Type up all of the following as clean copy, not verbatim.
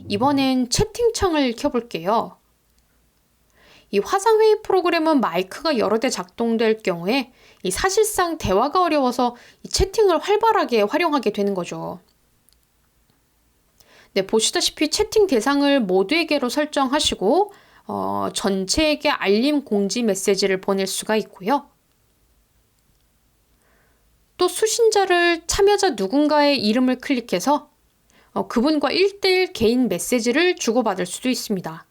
이번엔 채팅창을 켜볼게요. 이 화상회의 프로그램은 마이크가 여러 대 작동될 경우에 사실상 대화가 어려워서 이 채팅을 활발하게 활용하게 되는 거죠. 네, 보시다시피 채팅 대상을 모두에게로 설정하시고 전체에게 알림 공지 메시지를 보낼 수가 있고요. 또 수신자를 참여자 누군가의 이름을 클릭해서 그분과 1대1 개인 메시지를 주고받을 수도 있습니다.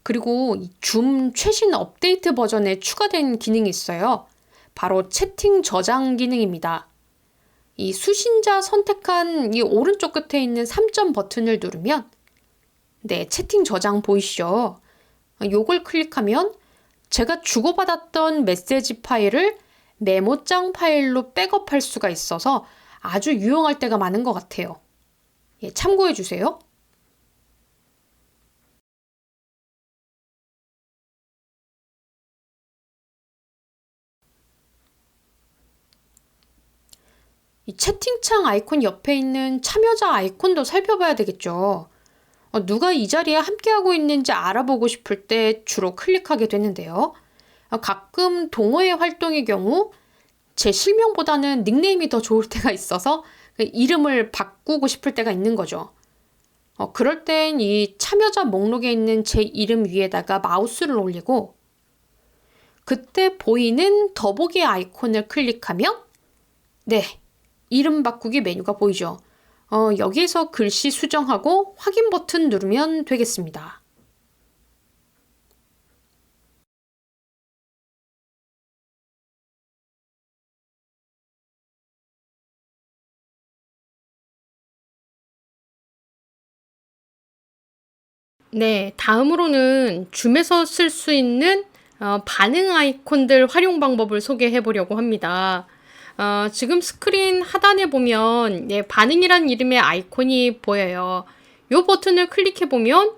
그리고 이 줌 최신 업데이트 버전에 추가된 기능이 있어요. 바로 채팅 저장 기능입니다. 이 수신자 선택한 이 오른쪽 끝에 있는 3점 버튼을 누르면 네, 채팅 저장 보이시죠? 요걸 클릭하면 제가 주고받았던 메시지 파일을 메모장 파일로 백업할 수가 있어서 아주 유용할 때가 많은 것 같아요. 예, 참고해 주세요. 이 채팅창 아이콘 옆에 있는 참여자 아이콘도 살펴봐야 되겠죠. 누가 이 자리에 함께하고 있는지 알아보고 싶을 때 주로 클릭하게 되는데요. 가끔 동호회 활동의 경우 제 실명보다는 닉네임이 더 좋을 때가 있어서 이름을 바꾸고 싶을 때가 있는 거죠. 그럴 땐 이 참여자 목록에 있는 제 이름 위에다가 마우스를 올리고 그때 보이는 더보기 아이콘을 클릭하면 네, 이름 바꾸기 메뉴가 보이죠. 여기에서 글씨 수정하고 확인 버튼 누르면 되겠습니다. 네, 다음으로는 줌에서 쓸 수 있는 반응 아이콘들 활용 방법을 소개해 보려고 합니다. 지금 스크린 하단에 보면 반응이란 이름의 아이콘이 보여요. 이 버튼을 클릭해 보면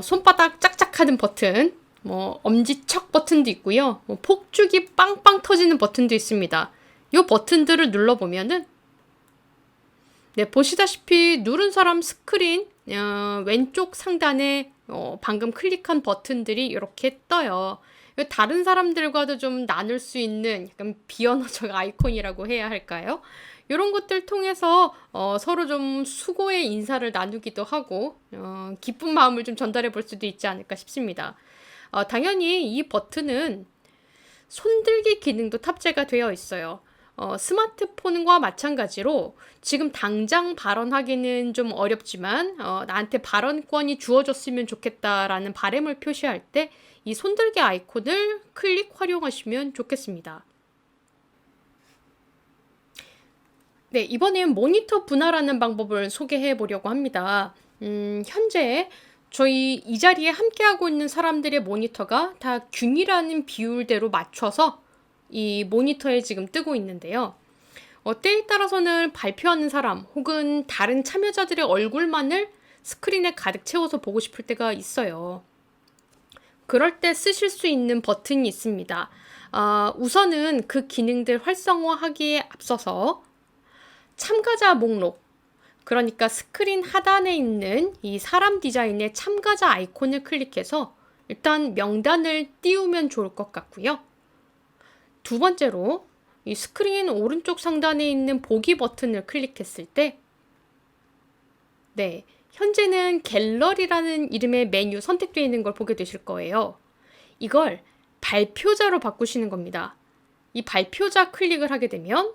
손바닥 짝짝하는 버튼, 엄지척 버튼도 있고요. 폭죽이 빵빵 터지는 버튼도 있습니다. 이 버튼들을 눌러보면은 네, 보시다시피 누른 사람 스크린 왼쪽 상단에 방금 클릭한 버튼들이 이렇게 떠요. 다른 사람들과도 좀 나눌 수 있는 약간 비언어적 아이콘이라고 해야 할까요? 이런 것들 통해서 서로 좀 수고의 인사를 나누기도 하고 기쁜 마음을 좀 전달해 볼 수도 있지 않을까 싶습니다. 당연히 이 버튼은 손들기 기능도 탑재가 되어 있어요. 스마트폰과 마찬가지로 지금 당장 발언하기는 좀 어렵지만 나한테 발언권이 주어졌으면 좋겠다라는 바람을 표시할 때 이 손들기 아이콘을 클릭 활용하시면 좋겠습니다. 네, 이번엔 모니터 분할하는 방법을 소개해 보려고 합니다. 현재 저희 이 자리에 함께하고 있는 사람들의 모니터가 다 균일한 비율대로 맞춰서 이 모니터에 지금 뜨고 있는데요. 때에 따라서는 발표하는 사람 혹은 다른 참여자들의 얼굴만을 스크린에 가득 채워서 보고 싶을 때가 있어요. 그럴 때 쓰실 수 있는 버튼이 있습니다. 우선은 그 기능들 활성화하기에 앞서서 참가자 목록, 그러니까 스크린 하단에 있는 이 사람 디자인의 참가자 아이콘을 클릭해서 일단 명단을 띄우면 좋을 것 같고요. 두 번째로 이 스크린 오른쪽 상단에 있는 보기 버튼을 클릭했을 때 네, 현재는 갤러리라는 이름의 메뉴 선택되어 있는 걸 보게 되실 거예요. 이걸 발표자로 바꾸시는 겁니다. 이 발표자 클릭을 하게 되면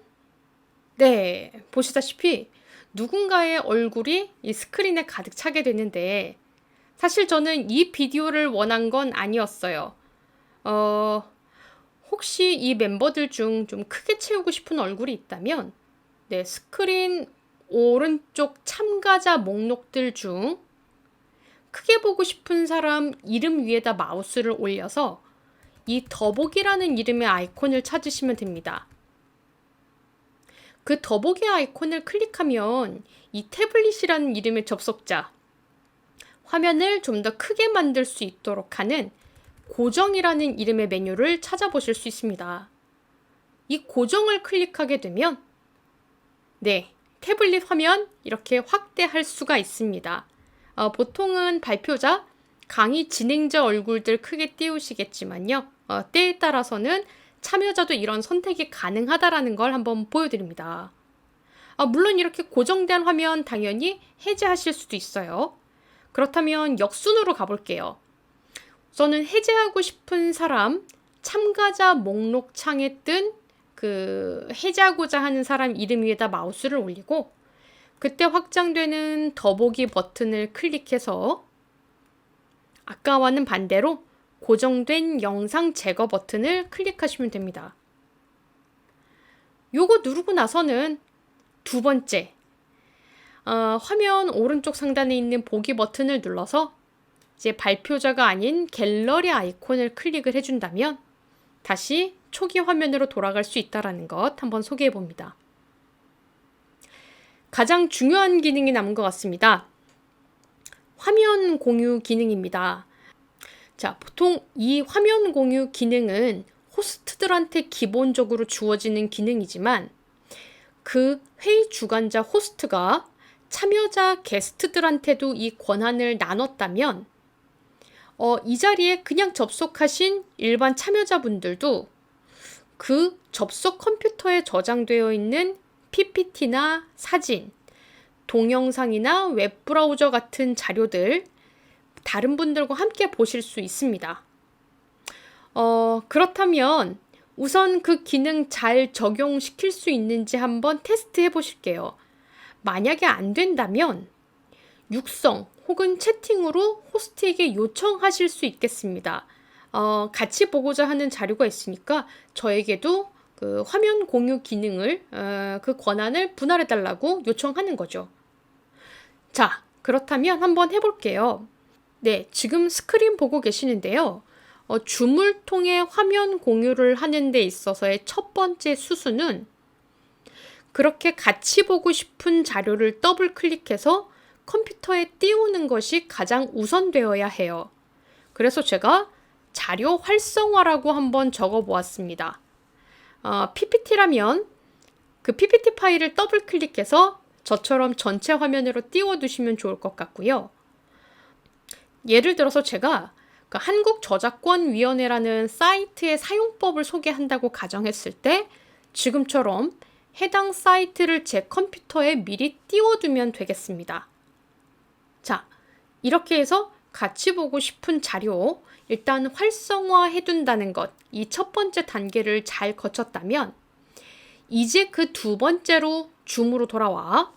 네, 보시다시피 누군가의 얼굴이 이 스크린에 가득 차게 되는데 사실 저는 이 비디오를 원한 건 아니었어요. 혹시 이 멤버들 중 좀 크게 채우고 싶은 얼굴이 있다면 네, 스크린 오른쪽 참가자 목록들 중 크게 보고 싶은 사람 이름 위에다 마우스를 올려서 이 더보기라는 이름의 아이콘을 찾으시면 됩니다. 그 더보기 아이콘을 클릭하면 이 태블릿이라는 이름의 접속자, 화면을 좀 더 크게 만들 수 있도록 하는 고정이라는 이름의 메뉴를 찾아보실 수 있습니다. 이 고정을 클릭하게 되면 태블릿 화면 이렇게 확대할 수가 있습니다. 보통은 발표자, 강의 진행자 얼굴들 크게 띄우시겠지만요. 때에 따라서는 참여자도 이런 선택이 가능하다라는 걸 한번 보여드립니다. 물론 이렇게 고정된 화면 당연히 해제하실 수도 있어요. 그렇다면 역순으로 가볼게요. 우선은 해제하고 싶은 사람, 참가자 목록 창에 뜬 그 해제하고자 하는 사람 이름 위에다 마우스를 올리고 그때 확장되는 더보기 버튼을 클릭해서 아까와는 반대로 고정된 영상 제거 버튼을 클릭하시면 됩니다. 요거 누르고 나서는 두 번째, 화면 오른쪽 상단에 있는 보기 버튼을 눌러서 이제 발표자가 아닌 갤러리 아이콘을 클릭을 해준다면 다시 초기 화면으로 돌아갈 수 있다는 것 한번 소개해 봅니다. 가장 중요한 기능이 남은 것 같습니다. 화면 공유 기능입니다. 자, 보통 이 화면 공유 기능은 호스트들한테 기본적으로 주어지는 기능이지만 그 회의 주관자 호스트가 참여자 게스트들한테도 이 권한을 나눴다면 이 자리에 그냥 접속하신 일반 참여자분들도 그 접속 컴퓨터에 저장되어 있는 PPT나 사진, 동영상이나 웹브라우저 같은 자료들 다른 분들과 함께 보실 수 있습니다. 그렇다면 우선 그 기능 잘 적용시킬 수 있는지 한번 테스트해 보실게요. 만약에 안 된다면 육성 혹은 채팅으로 호스트에게 요청하실 수 있겠습니다. 같이 보고자 하는 자료가 있으니까 저에게도 그 화면 공유 기능을 그 권한을 분할해 달라고 요청하는 거죠. 자, 그렇다면 한번 해볼게요. 네, 지금 스크린 보고 계시는데요. 줌을 통해 화면 공유를 하는 데 있어서의 첫 번째 수순은 그렇게 같이 보고 싶은 자료를 더블 클릭해서 컴퓨터에 띄우는 것이 가장 우선되어야 해요. 그래서 제가 자료 활성화라고 한번 적어 보았습니다. PPT라면 그 PPT 파일을 더블 클릭해서 저처럼 전체 화면으로 띄워두시면 좋을 것 같고요. 예를 들어서 제가 그 한국저작권위원회라는 사이트의 사용법을 소개한다고 가정했을 때 지금처럼 해당 사이트를 제 컴퓨터에 미리 띄워두면 되겠습니다. 자, 이렇게 해서 같이 보고 싶은 자료 일단 활성화해둔다는 것, 이 첫 번째 단계를 잘 거쳤다면 이제 그 두 번째로 줌으로 돌아와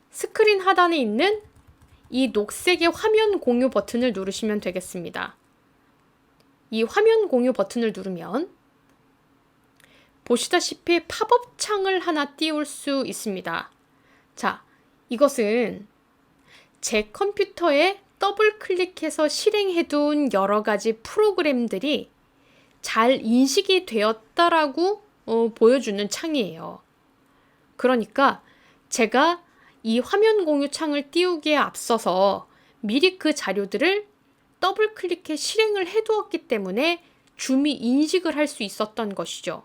스크린 하단에 있는 이 녹색의 화면 공유 버튼을 누르시면 되겠습니다. 이 화면 공유 버튼을 누르면 보시다시피 팝업 창을 하나 띄울 수 있습니다. 자, 이것은 제 컴퓨터에 더블 클릭해서 실행해둔 여러 가지 프로그램들이 잘 인식이 되었다라고 보여주는 창이에요. 그러니까 제가 이 화면 공유 창을 띄우기에 앞서서 미리 그 자료들을 더블 클릭해 실행을 해두었기 때문에 줌이 인식을 할 수 있었던 것이죠.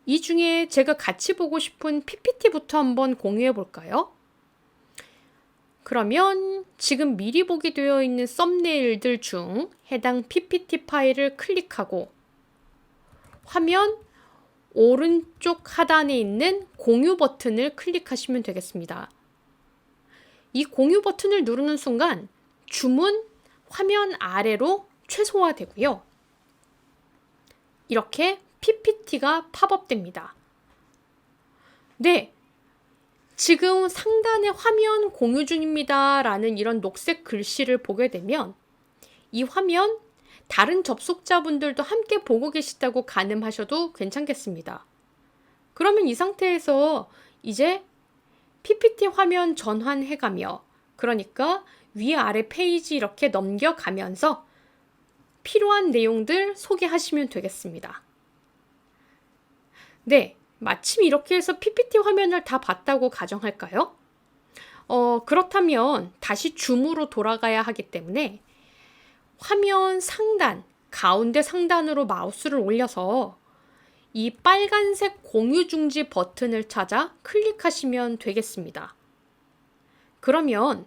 이 중에 제가 같이 보고 싶은 PPT부터 한번 공유해 볼까요? 그러면 지금 미리 보기 되어 있는 썸네일들 중 해당 PPT 파일을 클릭하고 화면 오른쪽 하단에 있는 공유 버튼을 클릭하시면 되겠습니다. 이 공유 버튼을 누르는 순간 줌은 화면 아래로 최소화되고요. 이렇게 PPT가 팝업됩니다. 네, 지금 상단에 화면 공유 중입니다 라는 이런 녹색 글씨를 보게 되면 이 화면 다른 접속자분들도 함께 보고 계시다고 가늠하셔도 괜찮겠습니다. 그러면 이 상태에서 이제 PPT 화면 전환해가며 그러니까 위아래 페이지 이렇게 넘겨가면서 필요한 내용들 소개하시면 되겠습니다. 네, 마침 이렇게 해서 PPT 화면을 다 봤다고 가정할까요? 그렇다면 다시 줌으로 돌아가야 하기 때문에 화면 상단, 가운데 상단으로 마우스를 올려서 이 빨간색 공유 중지 버튼을 찾아 클릭하시면 되겠습니다. 그러면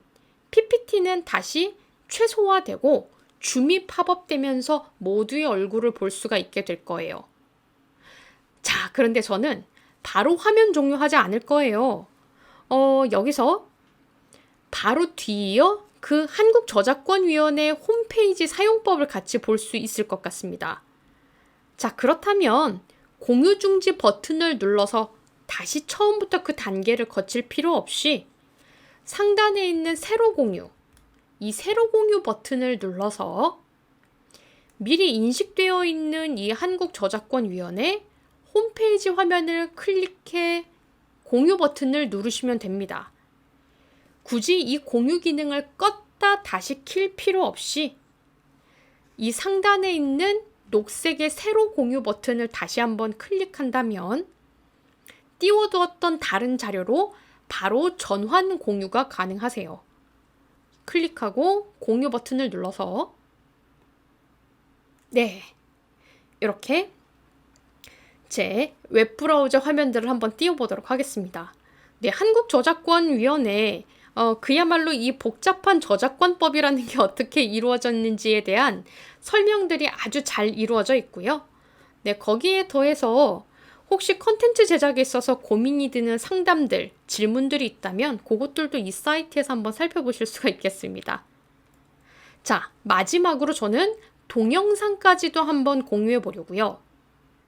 PPT는 다시 최소화되고 줌이 팝업되면서 모두의 얼굴을 볼 수가 있게 될 거예요. 자, 그런데 저는 바로 화면 종료하지 않을 거예요. 여기서 바로 뒤이어 그 한국저작권위원회 홈페이지 사용법을 같이 볼 수 있을 것 같습니다. 자, 그렇다면 공유 중지 버튼을 눌러서 다시 처음부터 그 단계를 거칠 필요 없이 상단에 있는 세로 공유, 이 세로 공유 버튼을 눌러서 미리 인식되어 있는 이 한국저작권위원회 홈페이지 화면을 클릭해 공유 버튼을 누르시면 됩니다. 굳이 이 공유 기능을 껐다 다시 킬 필요 없이 이 상단에 있는 녹색의 세로 공유 버튼을 다시 한번 클릭한다면 띄워두었던 다른 자료로 바로 전환 공유가 가능하세요. 클릭하고 공유 버튼을 눌러서 이렇게 제 웹브라우저 화면들을 한번 띄워보도록 하겠습니다. 한국저작권위원회 그야말로 이 복잡한 저작권법이라는 게 어떻게 이루어졌는지에 대한 설명들이 아주 잘 이루어져 있고요. 거기에 더해서 혹시 컨텐츠 제작에 있어서 고민이 드는 상담들, 질문들이 있다면 그것들도 이 사이트에서 한번 살펴보실 수가 있겠습니다. 자, 마지막으로 저는 동영상까지도 한번 공유해 보려고요.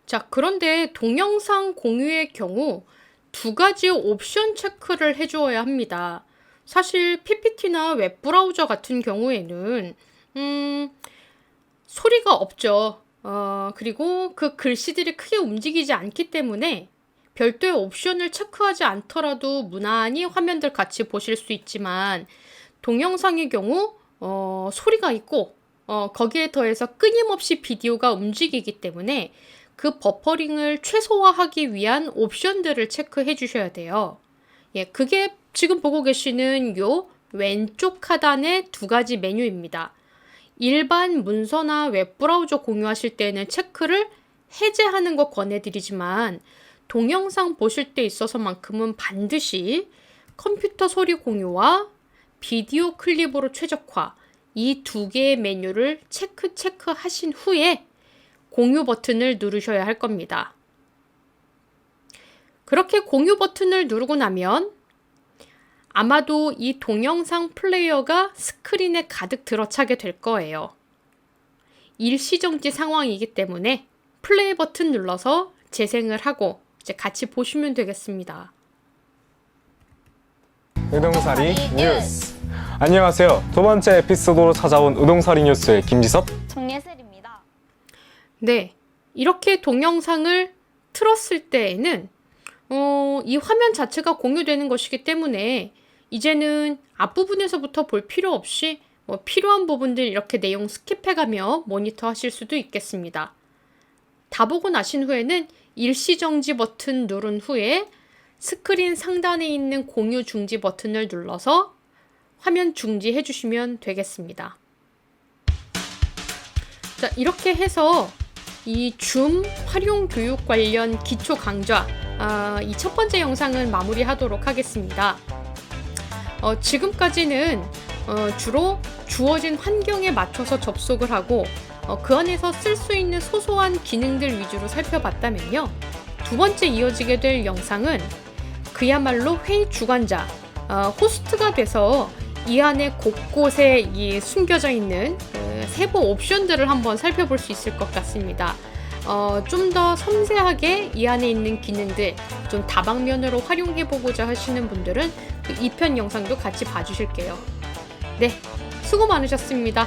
자, 그런데 동영상 공유의 경우 두 가지 옵션 체크를 해주어야 합니다. 사실 PPT나 웹브라우저 같은 경우에는 소리가 없죠. 그리고 그 글씨들이 크게 움직이지 않기 때문에 별도의 옵션을 체크하지 않더라도 무난히 화면들 같이 보실 수 있지만 동영상의 경우 소리가 있고 거기에 더해서 끊임없이 비디오가 움직이기 때문에 그 버퍼링을 최소화하기 위한 옵션들을 체크해 주셔야 돼요. 그게 지금 보고 계시는 요 왼쪽 하단의 두 가지 메뉴입니다. 일반 문서나 웹브라우저 공유하실 때는 체크를 해제하는 거 권해드리지만 동영상 보실 때 있어서만큼은 반드시 컴퓨터 소리 공유와 비디오 클립으로 최적화 이 두 개의 메뉴를 체크하신 후에 공유 버튼을 누르셔야 할 겁니다. 그렇게 공유 버튼을 누르고 나면 아마도 이 동영상 플레이어가 스크린에 가득 들어차게 될 거예요. 일시정지 상황이기 때문에 플레이 버튼 눌러서 재생을 하고 이제 같이 보시면 되겠습니다. 우동사리 뉴스. 안녕하세요. 두 번째 에피소드로 찾아온 우동사리 뉴스의 김지섭, 정예슬입니다. 이렇게 동영상을 틀었을 때에는 이 화면 자체가 공유되는 것이기 때문에 이제는 앞부분에서부터 볼 필요 없이 필요한 부분들 이렇게 내용 스킵해가며 모니터 하실 수도 있겠습니다. 다 보고 나신 후에는 일시정지 버튼 누른 후에 스크린 상단에 있는 공유 중지 버튼을 눌러서 화면 중지해 주시면 되겠습니다. 자, 이렇게 해서 이 줌 활용 교육 관련 기초 강좌 이 첫 번째 영상은 마무리하도록 하겠습니다. 지금까지는 주로 주어진 환경에 맞춰서 접속을 하고 그 안에서 쓸 수 있는 소소한 기능들 위주로 살펴봤다면요. 두 번째 이어지게 될 영상은 그야말로 회의 주관자, 호스트가 돼서 이 안에 곳곳에 숨겨져 있는 세부 옵션들을 한번 살펴볼 수 있을 것 같습니다. 좀 더 섬세하게 이 안에 있는 기능들 좀 다방면으로 활용해보고자 하시는 분들은 그 2편 영상도 같이 봐주실게요. 수고 많으셨습니다.